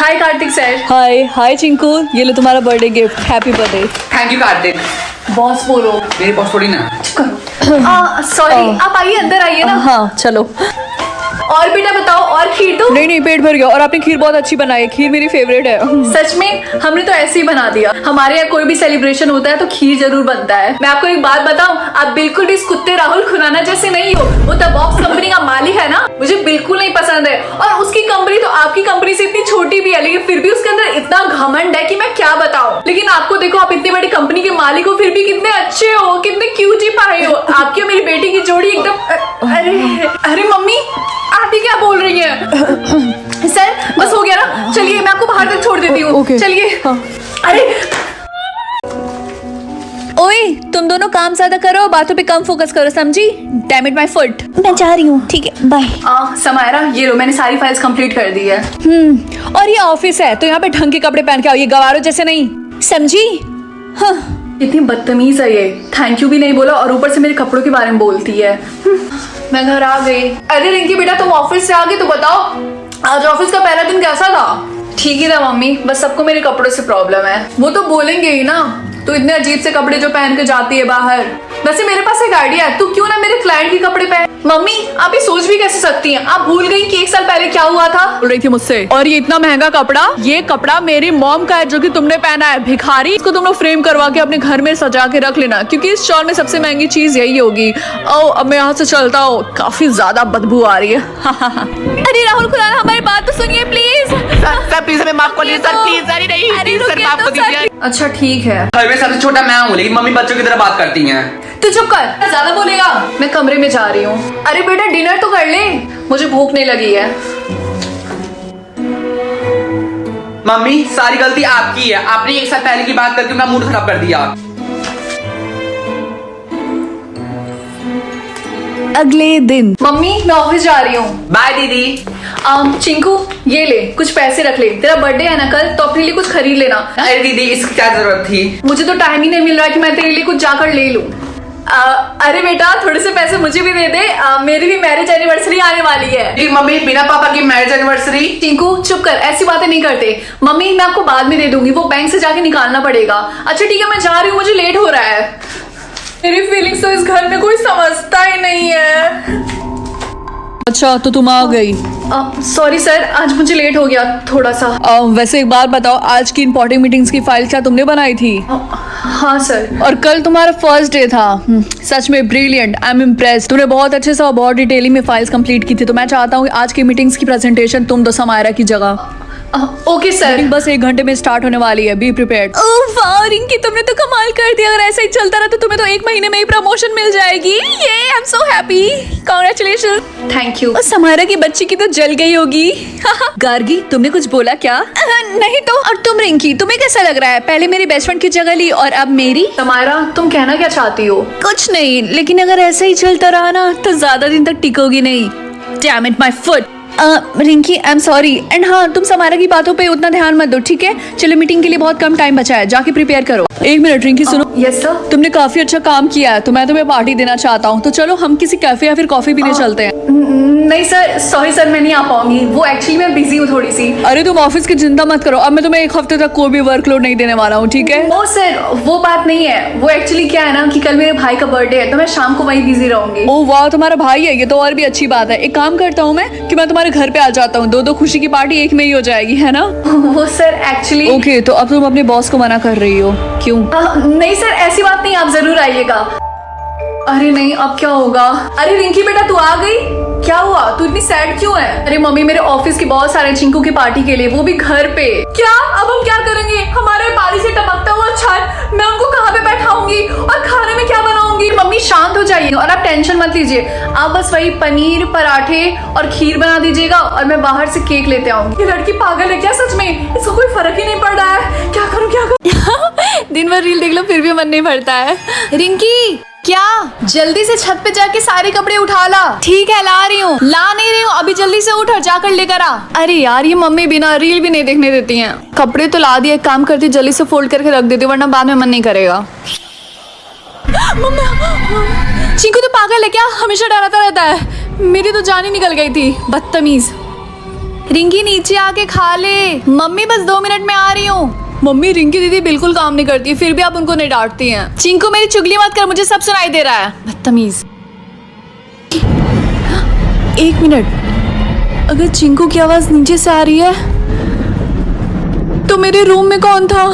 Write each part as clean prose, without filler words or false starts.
हाय Kartik sir. हाय हाय चिंकू, ये लो तुम्हारा birthday gift, happy birthday. Thank you Kartik. Boss बोलो। मेरे बॉस थोड़ी ना। सॉरी, आप आइए, अंदर आइए ना। हाँ चलो। और बेटा बताओ, और खीर दो? नहीं नहीं, पेट भर गया। और आपने खीर बहुत अच्छी बनाई है, खीर मेरी फेवरेट है। सच में हमने तो ऐसे ही बना दिया। हमारे यहाँ कोई भी सेलिब्रेशन होता है तो खीर जरूर बनता है। मैं आपको एक बात बताऊं, आप बिल्कुल भी इस कुत्ते राहुल खुराना जैसे नहीं हो। वो द बॉक्स कंपनी का मालिक है ना, मुझे बिल्कुल नहीं पसंद है। और उसकी कंपनी तो आपकी कंपनी से इतनी छोटी भी है, लेकिन फिर भी उसके अंदर इतना घमंड है कि मैं क्या बताऊं। लेकिन आपको देखो, आप इतनी बड़ी कंपनी के मालिक हो, फिर भी कितने अच्छे हो, कितने क्यूट ही पाए हो। आपकी और मेरी बेटी की जोड़ी एकदम। अरे मम्मी, आप ही क्या बोल रही हैं? सर बस हो गया ना, चलिए मैं आपको बाहर तक छोड़ देती हूँ। ओके। चलिए। हाँ। अरे ओए, तुम दोनों काम ज्यादा करो, बातों पे कम फोकस करो, समझी? Damn it my foot. मैं जा रही हूँ, ठीक है, बाय। समायरा, ये लो, मैंने सारी फाइल्स कंप्लीट कर दी है। और ये ऑफिस है तो यहाँ पे ढंग के कपड़े पहन के आओ, ये गवारों जैसे नहीं, समझी? हाँ। इतनी बदतमीज है ये, थैंक यू भी नहीं बोला और ऊपर से मेरे कपड़ों के बारे में बोलती है। मैं घर आ गई। अरे रिंकी बेटा, तुम ऑफिस से आ गई तो बताओ, आज ऑफिस का पहला दिन कैसा था? ठीक ही था मम्मी, बस सबको मेरे कपड़ों से प्रॉब्लम है। वो तो बोलेंगे ही ना, तू इतने अजीब से कपड़े जो पहन के जाती है बाहर। वैसे मेरे पास एक आइडिया है, तू क्यों ना मेरे क्लाइंट के कपड़े पहन। मम्मी आप ये सोच भी कैसे सकती हैं? आप भूल गई कि 1 साल पहले क्या हुआ था? बोल रही थी मुझसे। और ये इतना महंगा कपड़ा, ये कपड़ा मेरी मॉम का है जो कि तुमने पहना है, भिखारी। इसको तुम लोग फ्रेम करवा के अपने घर में सजा के रख लेना, क्योंकि इस स्टॉल में सबसे महंगी चीज यही होगी। ओ अब मैं यहाँ से चलता हूँ, काफी ज्यादा बदबू आ रही है। अरे राहुल खुराना, हमारी बात तो सुनिए प्लीज। सर प्लीज हमें माफ कर दीजिए सर, प्लीज। अरे नहीं, प्लीज सर माफ कर दीजिए। अच्छा ठीक है। घर में सबसे छोटा मैं हूँ, लेकिन मम्मी बच्चों की तरह बात करती हैं। तू चुप कर, ज्यादा बोलेगा। मैं कमरे में जा रही हूँ। अरे बेटा डिनर तो कर ले, मुझे भूख नहीं लगी है। मम्मी सारी गलती आपकी है, आपने 1 साल पहले की बात करके उनका मूड खराब कर दिया। अगले दिन। मम्मी मैं ऑफिस जा रही हूँ। बाय दीदी। चिंकू ये ले, कुछ पैसे रख ले, तेरा बर्थडे है ना कल, तो अपने लिए कुछ खरीद लेना। अरे दीदी इसकी क्या जरूरत थी? मुझे तो टाइम ही नहीं मिल रहा है कि मैं तेरे लिए कुछ जाकर ले लूं। अरे बेटा थोड़े से पैसे मुझे भी दे दे, मेरी भी मैरिज एनिवर्सरी आने वाली है। जी मम्मी, बिना पापा की मैरिज एनिवर्सरी? चिंकू चुप कर, ऐसी बातें नहीं करते। मम्मी मैं आपको बाद में दे दूंगी, वो बैंक से जाके निकालना पड़ेगा। अच्छा ठीक है, मैं जा रही हूँ, मुझे लेट हो रहा है। मेरी फीलिंग्स तो इस घर में कोई समझता ही नहीं है। अच्छा तो तुम आ गई। सॉरी सर, आज मुझे लेट हो गया थोड़ा सा। वैसे एक बात बताओ, आज की इंपॉर्टेंट मीटिंग्स की फाइल क्या तुमने बनाई थी? हाँ सर। और कल तुम्हारा फर्स्ट डे था। सच में ब्रिलियंट, आई एम इम्प्रेस्ड। तुमने बहुत अच्छे से और बहुत डिटेलिंग में फाइल्स कंप्लीट की थी। तो मैं चाहता हूँ आज की मीटिंग्स की प्रेजेंटेशन तुम दो समायरा की जगह। Okay sir. बस 1 घंटे में स्टार्ट होने वाली है, बी प्रिपेयर्ड। ओह वाह रिंकी, तुमने तो कमाल कर दिया। अगर ऐसा ही चलता रहा तो तुम्हें तो 1 महीने में ही प्रमोशन मिल जाएगी। ये आई am so happy, congratulation. Thank you. और समायरा की बच्ची की तो जल गई होगी। गार्गी तुमने कुछ बोला क्या? नहीं तो। और तुम रिंकी, तुम्हें कैसा लग रहा है? पहले मेरी बेस्ट फ्रेंड की जगह ली और अब मेरी। समायरा तुम कहना क्या चाहती हो? कुछ नहीं, लेकिन अगर ऐसा ही चलता रहा ना तो ज्यादा दिन तक टिकोगी नहीं। Damn it my foot. Rinki I am sorry. And हाँ, तुम समायरा की बातों पे उतना ध्यान मत दो, ठीक है? चलो मीटिंग के लिए बहुत कम टाइम बचा है, जाके प्रिपेयर करो। 1 मिनट रिंकी सुनो। Yes sir. तुमने काफी अच्छा काम किया है, तो मैं तुम्हें पार्टी देना चाहता हूँ। तो चलो हम किसी कैफे या फिर कॉफी पीने चलते हैं। नहीं सर, सॉरी सर, मैं नहीं आ पाऊंगी। वो एक्चुअली मैं बिजी हूँ थोड़ी सी। अरे तुम ऑफिस की चिंता मत करो, अब मैं तुम्हें 1 हफ्ते तक कोई भी वर्कलोड नहीं देने वाला हूँ, ठीक है? ओ सर वो बात नहीं है, वो एक्चुअली क्या है ना कि कल मेरे भाई का बर्थडे है, तो मैं शाम को वहीं बिजी रहूंगी। ओ वाह, तुम्हारा भाई है, ये तो और भी अच्छी बात है। एक काम करता हूँ मैं कि मैं तुम्हारे घर पे आ जाता हूँ, 2-2 खुशी की पार्टी एक में ही हो जाएगी, है ना? वो सर एक्चुअली। ओके, तो अब तुम अपने बॉस को मना कर रही हो, क्यों? नहीं सर ऐसी बात नहीं, आप जरूर आइएगा। अरे नहीं, अब क्या होगा? अरे रिंकी बेटा तू आ गई? क्या हुआ, तू इतनी सैड क्यों है? अरे मम्मी मेरे ऑफिस के बहुत सारे चिंकू की पार्टी के लिए, वो भी घर पे। क्या अब हम क्या करेंगे? हमारे पारी से टपकता हुआ छत, मैं उनको कहाँ पे बैठाऊंगी और खाने में क्या बनाऊंगी? मम्मी शांत हो जाइए और आप टेंशन मत लीजिए। आप बस वही पनीर पराठे और खीर बना दीजिएगा और मैं बाहर से केक लेते आऊंगी। ये लड़की पागल है क्या सच में? इसको कोई फर्क ही नहीं पड़ रहा है। क्या करूँ क्या करूँ? दिन भर रील देख लो फिर भी मन नहीं भरता है। रिंकी क्या? जल्दी से छत पे जाके सारे कपड़े उठा ला। ठीक है ला रही हूँ। ला नहीं रही हूँ, अभी जल्दी से उठ और जाकर लेकर आ। अरे यार ये मम्मी बिना रील भी नहीं देखने देती हैं। कपड़े तो ला दिए, एक काम करती हूँ जल्दी से फोल्ड करके रख देती हूँ, वरना बाद में मन नहीं करेगा। चिंकू तो पागल है क्या? हमेशा डराता रहता है। मेरी तो जान ही निकल गई थी, बदतमीज। रिंकी नीचे आके खा ले। मम्मी बस 2 मिनट में आ रही हूँ। मम्मी रिंकी दीदी बिल्कुल काम नहीं करती, फिर भी आप उनको नहीं डांटती हैं। चिंकू मेरी चुगली मत कर, मुझे सब सुनाई दे रहा है, बदतमीज। 1 मिनट, अगर चिंकू की आवाज नीचे से आ रही है तो मेरे रूम में कौन था?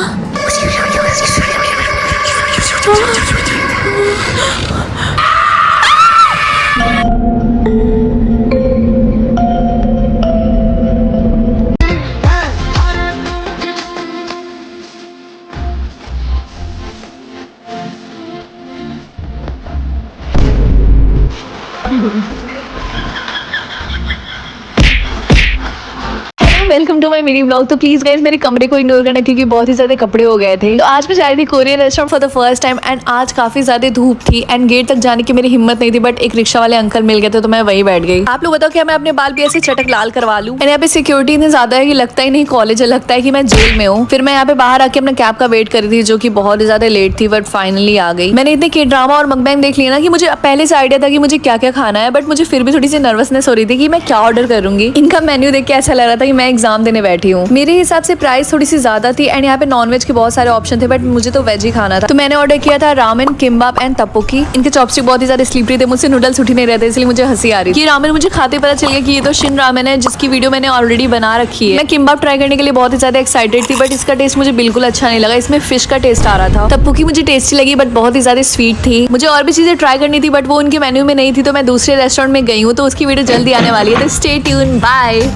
Welcome to my mini blog. तो प्लीज गाइस मेरे कमरे को इग्नोर करना क्योंकि बहुत ही ज्यादा कपड़े हो गए थे। तो आज मैं जा रही थी Korean restaurant for the first time and आज काफी ज्यादा धूप थी एंड गेट तक जाने की मेरी हिम्मत नहीं थी, बट एक रिक्शा वाले अंकल मिल गए थे तो मैं वही बैठ गई। आप लोग बताओ क्या मैं अपने बाल भी ऐसे चटक लाल करवा लूं? एंड यहाँ पे सिक्योरिटी इतनी ज्यादा है कि लगता ही नहीं कॉलेज है, लगता है कि मैं जेल में हूँ। फिर मैं यहाँ पे बाहर आके अपना कैब का वेट कर रही थी जो की बहुत ज्यादा लेट थी, बट फाइनली आ गई। मैंने इतने के ड्रामा और मकबैंग देख लिया ना कि मुझे पहले से आइडिया था कि मुझे क्या क्या खाना है, बट मुझे फिर भी थोड़ी सी नर्वसनेस हो रही थी कि मैं क्या ऑर्डर करूंगी। इनका मेन्यू देख के ऐसा लग रहा था कि मैं एग्जाम देने बैठी हूँ। मेरे हिसाब से प्राइस थोड़ी सी ज्यादा थी एंड यहाँ पे नॉनवेज के बहुत सारे ऑप्शन थे, बट मुझे तो वेज ही खाना था। तो मैंने ऑर्डर किया था रामेन, किम्बाप एंड तपोकी। इनके चॉपस्टिक बहुत ही ज्यादा स्लीपरी थे, मुझसे नूडल्स उठ ही नहीं रहते, इसलिए मुझे हंसी आ रही थी। ये रामेन मुझे खाते पता चल गया कि ये तो शिन रामेन है जिसकी वीडियो मैंने ऑलरेडी बना रखी है। मैं किम्बाप ट्राई करने के लिए बहुत ही ज्यादा एक्साइटेड थी, बट इसका टेस्ट मुझे बिल्कुल अच्छा नहीं लगा। इसमें फिश का टेस्ट आ रहा था। तपोकी मुझे टेस्टी लगी बट बहुत ही ज्यादा स्वीट थी। मुझे और भी चीजें ट्राई करनी थी बट वो उनके मेन्यू में नहीं थी, तो मैं दूसरे रेस्टोरेंट में गई हूँ, तो उसकी वीडियो जल्दी आने वाली है, तो stay tune, bye.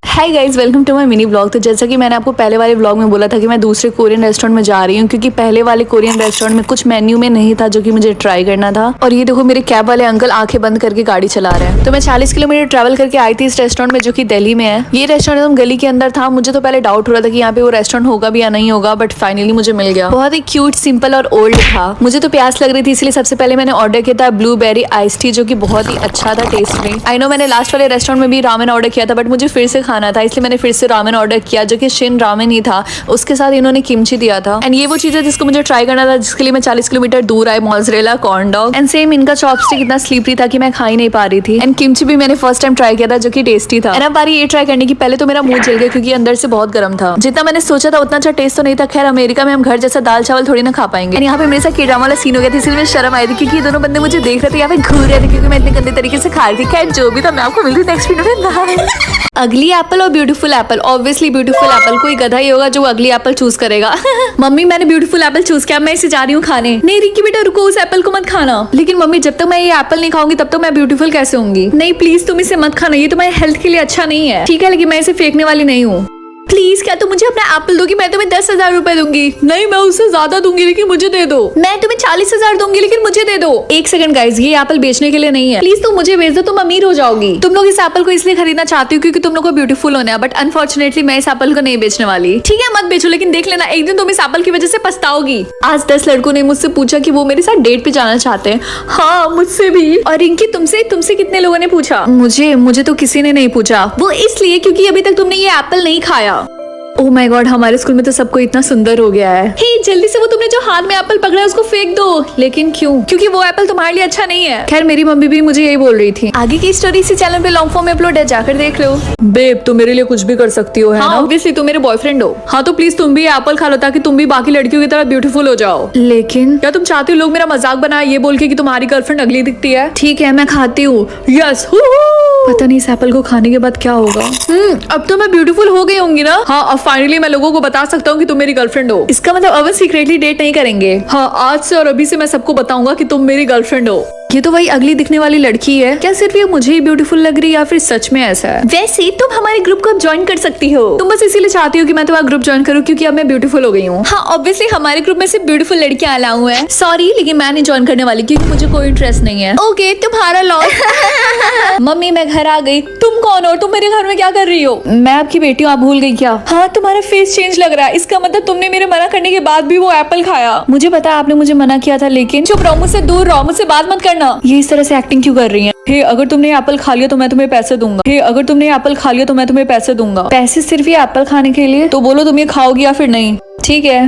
Hi guys, welcome to my mini blog. तो जैसा कि मैंने आपको पहले वाले ब्लॉग में बोला था कि मैं दूसरे कोरियन रेस्टोरेंट में जा रही हूँ क्योंकि पहले वाले कोरियन रेस्टोरेंट में कुछ मेन्यू में नहीं था जो कि मुझे ट्राई करना था। और ये देखो मेरे कैब वाले अंकल आंखें बंद करके गाड़ी चला रहे हैं। तो मैं 40 किलोमीटर ट्रैवल करके आई थी इस रेस्टोरेंट में जो कि दिल्ली में है। ये रेस्टोरेंट एकदम गली के अंदर था। मुझे तो पहले डाउट हो रहा था कि यहाँ पे वो रेस्टोरेंट होगा भी या नहीं होगा, बट फाइनली मुझे मिल गया। बहुत ही क्यूट, सिंपल और ओल्ड था। मुझे तो प्यास लग रही थी, इसलिए सबसे पहले मैंने ऑर्डर किया था ब्लूबेरी आइस टी जो कि बहुत ही अच्छा था टेस्ट में। आई नो मैंने लास्ट वाले रेस्टोरेंट में भी रामेन ऑर्डर किया था, बट मुझे फिर से खाना था, इसलिए मैंने फिर से रामेन ऑर्डर किया जो कि शिन रामेन ही था। उसके साथ इन्होंने किमची दिया था एंड ये वो चीज है जिसको मुझे ट्राई करना था, जिसके लिए मैं 40 किलोमीटर दूर आई। Mozzarella corn dog and same इनका चॉपस्टिक इतना स्लीपरी था कि मैं खा ही नहीं पा रही थी। एंड किमची भी मैंने फर्स्ट टाइम ट्राई किया था जो कि टेस्टी था। एंड अब बारी ये ट्राई करने की, पहले तो मेरा मुंह जल गया क्योंकि अंदर से बहुत गर्म था। जितना मैंने सोचा था उतना अच्छा टेस्ट तो नहीं था। खैर अमेरिका में हम घर जैसा दाल चावल थोड़ी ना खा पाएंगे। यहाँ पे मेरे साथ कीड़ा वाला सीन हो गया था, इसलिए मैं शर्म आई थी क्योंकि ये दोनों बंदे मुझे देख रहे थे, यहाँ पे घूर रहे थे क्योंकि मैं इतने गंदे तरीके से खा रही थी। खैर जो भी था, मैं आपको मिलती नेक्स्ट वीडियो में। अगली एप्पल और beautiful Apple, obviously beautiful Apple. कोई गधा ही होगा जो अगली एप्पल चूज करेगा। मम्मी मैंने ब्यूटीफुल एप्पल चूज किया, मैं इसे जा रही हूँ खाने। नहीं रिंकी बेटा रुको, उस एप्पल को मत खाना। लेकिन मम्मी जब तक मैं ये एप्पल नहीं खाऊंगी तब तक मैं ब्यूटीफुल कैसे होंगी? नहीं प्लीज तुम इसे मत खाना, ये तुम्हारे हेल्थ के लिए अच्छा नहीं है। ठीक है लेकिन मैं इसे फेंकने वाली नहीं हूँ। प्लीज क्या तुम मुझे अपना एप्पल दोगी? मैं तुम्हें 10,000 रुपए दूंगी। नहीं मैं उससे ज्यादा दूंगी लेकिन मुझे दे दो। मैं तुम्हें 40,000 दूंगी लेकिन मुझे दे दो। एक सेकंड गाइस, ये एप्पल बेचने के लिए नहीं है। प्लीज तुम मुझे बेच दो, तुम अमीर हो जाओगी। तुम लोग इस एप्पल को इसलिए खरीदना चाहती हो क्योंकि तुम लोग को ब्यूटीफुल होना है, बट अनफॉर्चुनेटली मैं इस एप्पल को नहीं बेचने वाली। ठीक है मत बेचो, लेकिन देख लेना एक दिन तुम इस एप्पल की वजह से पछताओगी। आज 10 लड़कों ने मुझसे पूछा कि वो मेरे साथ डेट पे जाना चाहते हैं। हाँ मुझसे भी। और रिंकी तुमसे कितने लोगों ने पूछा? मुझे तो किसी ने नहीं पूछा। वो इसलिए क्योंकि अभी तक तुमने ये एप्पल नहीं खाया। ओह माय गॉड, हमारे स्कूल में तो सबको इतना सुंदर हो गया है। हे जल्दी से वो तुमने जो हाथ में एप्पल पकड़ा है उसको फेंक दो। लेकिन क्यों? क्योंकि वो एप्पल तुम्हारे लिए अच्छा नहीं है। खैर मेरी मम्मी भी मुझे यही बोल रही थी। आगे की स्टोरी इसी चैनल पे लॉन्ग फॉर्म में अपलोड है, जाकर देख लो। बेब तुम मेरे लिए कुछ भी कर सकती हो, है ना? ऑब्वियसली तुम मेरे बॉयफ्रेंड हो। हाँ तो प्लीज तुम भी एप्पल खा लो ताकि तुम भी बाकी लड़कियों की तरह ब्यूटीफुल हो जाओ। लेकिन क्या तुम चाहती हो लोग मेरा मजाक बनाए ये बोल के कि तुम्हारी गर्लफ्रेंड अगली दिखती है? ठीक है मैं खाती हूँ। यस पता नहीं इस एप्पल को खाने के बाद क्या होगा। अब तो मैं ब्यूटीफुल हो गई होंगी ना? हाँ अब फाइनली मैं लोगों को बता सकता हूँ कि तुम मेरी गर्लफ्रेंड हो। इसका मतलब अब सीक्रेटली डेट नहीं करेंगे। हाँ आज से और अभी से मैं सबको बताऊंगा कि तुम मेरी गर्लफ्रेंड हो। ये तो वही अगली दिखने वाली लड़की है। क्या सिर्फ ये मुझे ही ब्यूटीफुल लग रही है या फिर सच में ऐसा है? वैसे तुम हमारे ग्रुप को अब ज्वाइन कर सकती हो। तुम बस इसीलिए चाहती हो कि मैं तुम्हारा ग्रुप ज्वाइन करूँ क्योंकि अब मैं ब्यूटीफुल हो गई हूँ। हाँ ऑब्वियसली हमारे ग्रुप में सिर्फ ब्यूटीफुल लड़कियां अलाउ है। सॉरी लेकिन मैं नहीं ज्वाइन करने वाली क्योंकि मुझे कोई इंटरेस्ट नहीं है। ओके तुम्हारा लॉस। मम्मी मैं घर आ गई। तुम कौन हो? तुम मेरे घर में क्या कर रही हो? मैं आपकी बेटी हूँ, आप भूल गई क्या? हाँ तुम्हारा फेस चेंज लग रहा है, इसका मतलब तुमने मेरे मना करने के बाद भी वो एप्पल खाया। मुझे पता है आपने मुझे मना किया था, लेकिन चुप रहो, मुझसे दूर रहो, मुझसे बात मत करना। ये इस तरह से एक्टिंग क्यों कर रही हैं? हे अगर तुमने एप्पल खा लिया तो मैं तुम्हें पैसे दूंगा। हे अगर तुमने एप्पल खा लिया तो मैं तुम्हें पैसे दूंगा। पैसे सिर्फ ये एप्पल खाने के लिए? तो बोलो तुम ये खाओगी या फिर नहीं। ठीक है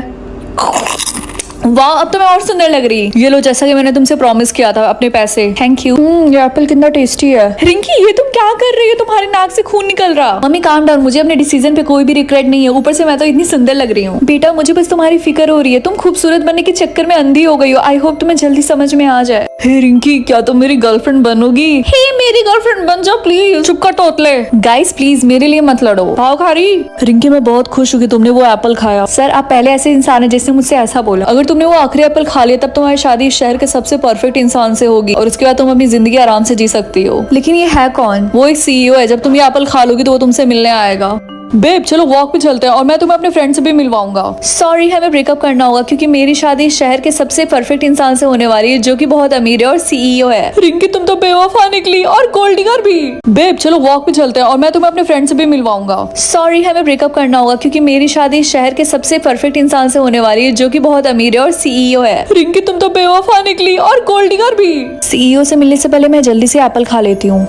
वाह, अब तो मैं और सुंदर लग रही। ये लो, जैसा कि मैंने तुमसे प्रॉमिस किया था, अपने पैसे। Thank you. ये एप्पल कितना टेस्टी है। रिंकी, ये तुम क्या कर रही हो? तुम्हारे नाक से खून निकल रहा। मम्मी काम डाउन, मुझे अपने डिसीजन पे कोई भी रिग्रेट नहीं है। ऊपर से मैं तो इतनी सुंदर लग रही हूँ। बेटा, मुझे बस तुम्हारी फिक्र हो रही है। तुम खूबसूरत बनने के चक्कर में अंधी हो गई हो। आई होप तुम्हें जल्दी समझ में आ जाए। हे रिंकी, क्या तुम मेरी गर्लफ्रेंड बनोगी? हे, मेरी गर्लफ्रेंड बन जाओ प्लीज। चुप कर तोतले। गाइस प्लीज मेरे लिए मत लड़ो। भाव खा रही? रिंकी, मैं बहुत खुश हूँ कि तुमने वो एप्पल खाया। सर, आप पहले ऐसे इंसान है जिसने मुझसे ऐसा बोला। अगर तुमने वो आखिरी एप्पल खा लिया तब तुम्हारी शादी इस शहर के सबसे परफेक्ट इंसान से होगी और उसके बाद तुम अपनी जिंदगी आराम से जी सकती हो। लेकिन ये है कौन? वो एक सीईओ है। जब तुम ये एप्पल खा लोगी तो वो तुमसे मिलने आएगा। बेब, चलो वॉक पे चलते हैं और मैं तुम्हें अपने फ्रेंड से भी मिलवाऊंगा। सॉरी, हमें ब्रेकअप करना होगा क्योंकि मेरी शादी इस शहर के सबसे परफेक्ट इंसान से होने वाली है जो कि बहुत अमीर है और सीईओ है। रिंकी, तुम तो बेवफा निकली और गोल्ड डिगर भी। बेब, चलो वॉक पे चलते हैं और मैं तुम्हें अपने फ्रेंड से भी मिलवाऊंगा। सॉरी, हमें ब्रेकअप करना होगा क्योंकि मेरी शादी इस शहर के सबसे परफेक्ट इंसान से होने वाली है जो कि बहुत अमीर है और सीईओ है। रिंकी, तुम तो बेवफा निकली और गोल्ड डिगर भी। सीईओ से मिलने से पहले मैं जल्दी से एप्पल खा लेती हूँ।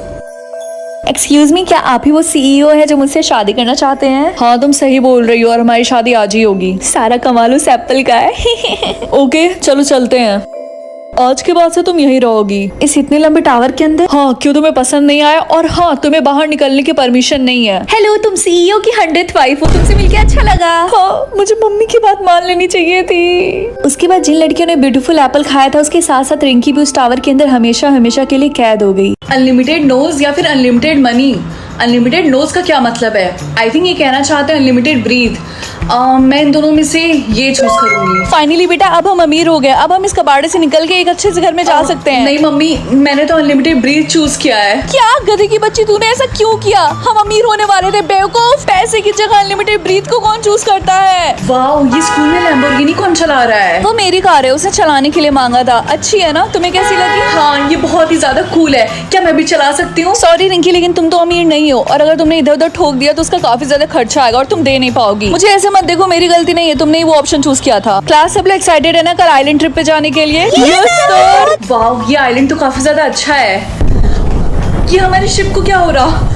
एक्सक्यूज मी, क्या आप ही वो सीईओ है जो मुझसे शादी करना चाहते हैं? हाँ, तुम सही बोल रही हो और हमारी शादी आज ही होगी। सारा कमाल उस एप्पल का है। ओके, चलो चलते हैं। आज के बाद से तुम यहीं रहोगी इस इतने लंबे टावर के अंदर। हाँ, क्यों तुम्हें पसंद नहीं आया? और हाँ, तुम्हें बाहर निकलने की परमिशन नहीं है। हेलो, तुम सीईओ की 100th वाइफ हो। तुमसे मिलके अच्छा लगा। हाँ, मुझे मम्मी की बात मान लेनी चाहिए थी। उसके बाद जिन लड़कियों ने ब्यूटीफुल एप्पल खाया था उसके साथ साथ रिंकी भी उस टावर के अंदर हमेशा हमेशा के लिए कैद हो गई। अनलिमिटेड नोज या फिर अनलिमिटेड मनी? अनलिमिटेड नोज का क्या मतलब है? आई थिंक ये कहना चाहते हैं अनलिमिटेड ब्रीथ। मैं इन दोनों में से ये चूज करूंगी। फाइनली बेटा, अब हम अमीर हो गए। अब हम इस कबाड़े से निकल के एक अच्छे से घर में जा सकते हैं। नहीं मम्मी, मैंने तो अनलिमिटेड ब्रीथ चूज किया है। क्या गधे की बच्ची, तूने ऐसा क्यों किया? हम अमीर होने वाले थे बेवकूफ। पैसे की जगह अनलिमिटेड ब्रीथ को कौन चूज करता है? वाओ, ये स्कूल में लैम्बोर्गिनी कौन चला रहा है? वो मेरी कार है, उसने चलाने के लिए मांगा था। अच्छी है ना? तुम्हें कैसी लगी? हाँ, ये बहुत ही ज्यादा कूल है। क्या मैं भी चला सकती हूँ? सॉरी रिंकी, लेकिन तुम तो अमीर नहीं हो और अगर तुमने इधर उधर ठोक दिया तो उसका काफी ज्यादा खर्चा आएगा और तुम दे नहीं पाओगी। मुझे ऐसे मत देखो, मेरी गलती नहीं है, तुमने ही वो ऑप्शन चूज किया था। क्लास सब लोग एक्साइटेड है ना कल आइलैंड ट्रिप पे जाने के लिए? Yes sir. वाओ, ये आइलैंड तो काफी ज्यादा अच्छा है। ये हमारी शिप को क्या हो रहा?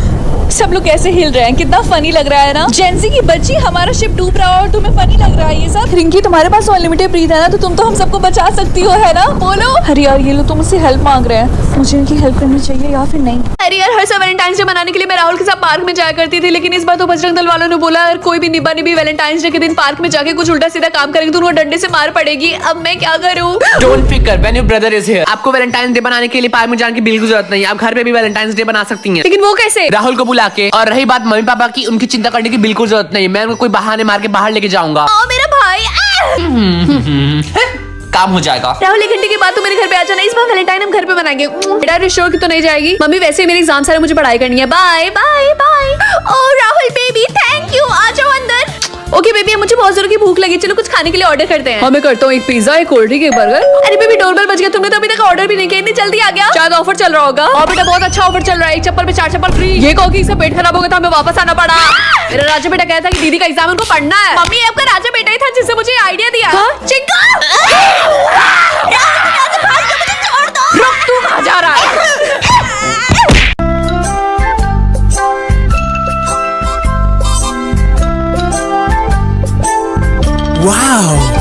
सब लोग कैसे हिल रहे हैं, कितना फनी लग रहा है ना। जेंजी की बच्ची, हमारा शिप डूब रहा है और तुम्हें फनी लग रहा है ये सब। रिंकी, तुम्हारे पास अनलिमिटेड ब्रीथ है ना, तो तुम तो हम सबको बचा सकती हो, है ना? बोलो। अरे यार, ये लोग तो मुझसे हेल्प मांग रहे हैं। मुझे इनकी हेल्प करनी चाहिए या फिर नहीं? अरे यार, हर साल वैलेंटाइंस डे मनाने के लिए मैं राहुल के साथ पार्क में जाया करती थी, लेकिन इस बार तो बजरंग दल वालों ने बोला अगर कोई भी निभा निभी वैलेंटाइंस डे के दिन पार्क में जाके कुछ उल्टा सीधा काम करेंगे तो उनको डंडे से मार पड़ेगी। अब मैं क्या करूँ? डोंट फिकर, when your brother is here. आपको वैलेंटाइंस डे बनाने के लिए पार्क में जाने की बिल्कुल जरूरत नहीं है। आप घर पे भी वैलेंटाइंस डे बना सकती हैं। लेकिन वो कैसे? राहुल को बुला के। और रही बात मम्मी पापा की, उनकी चिंता करने की बिल्कुल जरूरत नहीं है। मैं उनको कोई बहाने मार के बाहर लेके जाऊंगा। मेरा भाई काम हो जाएगा। राहुल, 1 घंटे के बाद तो मेरे घर पे आ जाना। इस बार वैलेंटाइन हम घर पे मनाएंगे। बेटा, रिश्तों की तो नहीं जाएगी? मम्मी, वैसे ही मेरे एग्जाम सारे, मुझे पढ़ाई करनी है। Bye bye bye. Oh Rahul baby, thank you. आ जाओ अंदर। ओके बेबी, मुझे बहुत जोर की भूख लगी, चलो कुछ खाने के लिए ऑर्डर करते हैं। मैं करता हूँ एक पिज्जा, एक कोल्ड ड्रिंक, एक बर्गर। अरे बेबी, डोरबेल बज गया, तुमने तो अभी तक ऑर्डर भी नहीं किया, इतनी जल्दी आ गया? शायद ऑफर चल रहा होगा। और बेटा, बहुत अच्छा ऑफर चल रहा है, एक चप्पल पे 4 चप्पल फ्री। ये कहो कि इसका पेट खराब हो गया था, हमें वापस आना पड़ा। मेरा राजा बेटा कहता कि दीदी का एग्जाम उनको पढ़ना है। मम्मी, आपका राजा बेटा ही था जिससे मुझे आइडिया दिया। चिंका, रुक, तू कहाँ जा रहा है? Wow!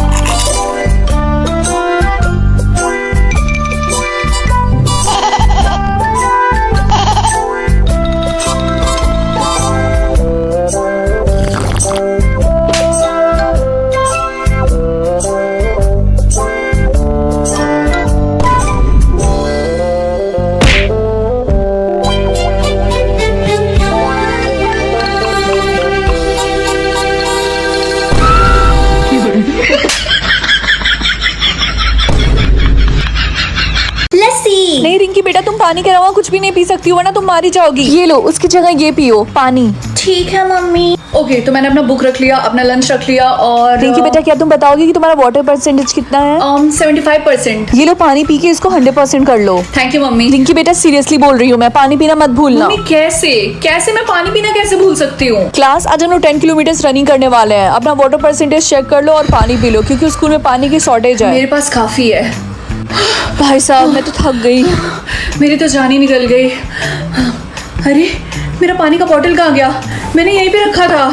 नहीं रिंकी बेटा, तुम पानी के अलावा कुछ भी नहीं पी सकती हो वरना तुम मारी जाओगी। ये लो, उसकी जगह ये पियो पानी। ठीक है मम्मी। ओके, तो मैंने अपना बुक रख लिया, अपना लंच रख लिया। और रिंकी बेटा, क्या तुम बताओगे कि तुम्हारा वाटर परसेंटेज कितना है? 75%। ये लो पानी पी के इसको 100% कर लो। Thank you mummy. रिंकी बेटा, सीरियसली बोल रही हूँ मैं, पानी पीना मत भूलना। मम्मी, कैसे मैं पानी पीना कैसे भूल सकती हूँ? क्लास आज हम लोग 10 किलोमीटर रनिंग करने वाले हैं। अपना वाटर परसेंटेज चेक कर लो और पानी पी लो क्योंकि स्कूल में पानी की शॉर्टेज है। मेरे पास काफी है। भाई साहब, मैं तो थक गई। मेरी तो जान ही निकल गई। अरे, मेरा पानी का बॉटल कहाँ गया? मैंने यहीं पे रखा था।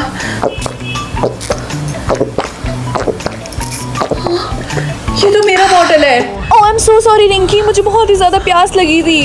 ये ये तो मेरा बॉटल है। Oh I am so sorry Rinki, मुझे बहुत ही ज्यादा प्यास लगी थी।